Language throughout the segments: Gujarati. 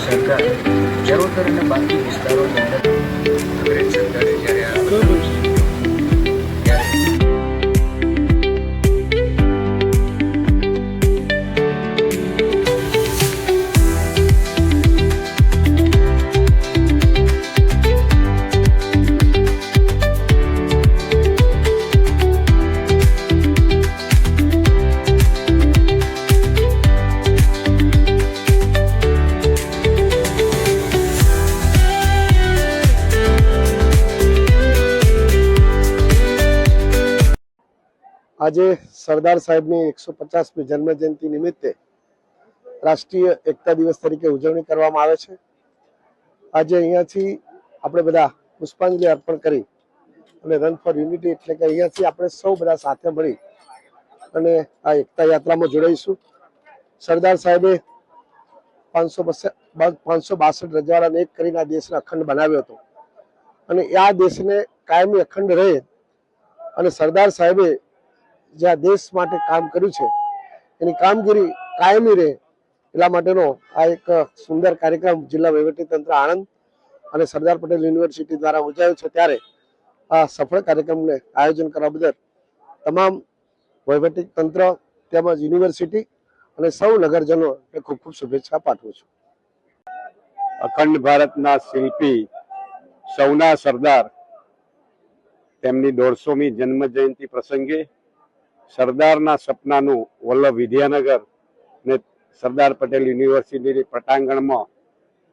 સરકાર ચરોતર અને બાકી વિસ્તારોની અંદર અંગ્રેજ સરકારે જ્યારે આજે સરદાર સાહેબની 150મી જન્મ જયંતિ નિમિત્તે રાષ્ટ્રીય એકતા દિવસ તરીકે ઉજવણી કરવામાં આવે છે। આજે અહીંયાથી આપણે બધા પુષ્પાંજલિ અર્પણ કરી અને રન ફોર યુનિટી એટલે કે અહીંયાથી આપણે સૌ બધા સાથે મળી અને આ એકતા યાત્રામાં જોડાઈશું। સરદાર સાહેબે 562 રજવાડાને એક કરીને આ દેશને અખંડ બનાવ્યો હતો અને આ દેશને કાયમી અખંડ રહે અને સરદાર સાહેબે જે આ દેશ માટે કામ કર્યું છે એની કામગીરી કાયમી રહે એટલા માટેનો આ એક સુંદર કાર્યક્રમ જિલ્લા વહીવટીતંત્ર આણંદ અને સરદાર પટેલ યુનિવર્સિટી દ્વારા યોજાયો છે। ત્યારે આ સફળ કાર્યક્રમને આયોજન કરવા બદલ તમામ વહીવટીતંત્ર તેમજ યુનિવર્સિટી અને સૌ નગરજનોને ખૂબ ખૂબ શુભેચ્છા પાઠવું છું। અખંડ ભારતના શિલ્પી સૌના સરદાર તેમની 150મી જન્મ જયંતિ પ્રસંગે સરદારના સપનાનું વલ્લભ વિદ્યાનગર ને સરદાર પટેલ યુનિવર્સિટી પટાંગણમાં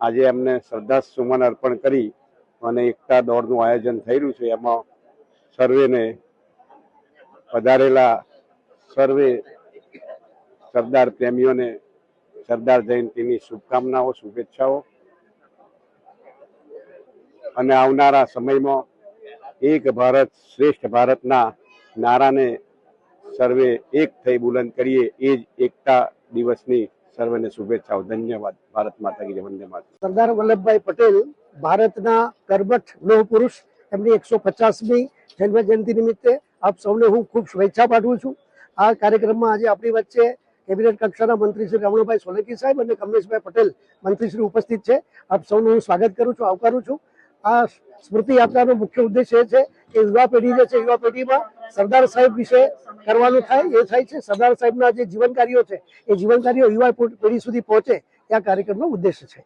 આજે એમને શ્રદ્ધાસુમન અર્પણ કરી અને એકતા દોડનું આયોજન થઈ રહ્યું છે। એમાં સર્વેને પધારેલા સર્વે સરદાર પ્રેમીઓને સરદાર જયંતિની શુભકામનાઓ શુભેચ્છાઓ અને આવનારા સમયમાં એક ભારત શ્રેષ્ઠ ભારતના નારાને સર્વે એક થઈ બુલંદ કરીએ એ જ એકતા દિવસની સર્વેને શુભેચ્છાઓ। ધન્યવાદ। ભારત માતા કી જય। વંદે માતરમ। સરદાર વલ્લભભાઈ પટેલ ભારતના કર્મઠ લોહ પુરુષ એમની 150મી જન્મ જયંતિ નિમિત્તે આપ સૌને હું ખૂબ શુભેચ્છા પાઠવું છું। આ કાર્યક્રમમાં આજે આપણી વચ્ચે કેબિનેટ કક્ષાના મંત્રી શ્રી રમણભાઈ સોલંકી સાહેબ અને કમલેશભાઈ પટેલ મંત્રીશ્રી ઉપસ્થિત છે। આપ સૌનું હું સ્વાગત કરું છું, આવકારું છું। આ સ્મૃતિ યાત્રાનો મુખ્ય ઉદ્દેશ એ છે કે યુવા પેઢી જે છે યુવા પેઢીમાં સરદાર સાહેબ વિશે કરવાનું થાય છે। સરદાર સાહેબના જે જીવન કાર્યો છે એ જીવન કાર્યો યુવા પેઢી સુધી પહોંચે એ આ કાર્યક્રમનો ઉદ્દેશ છે।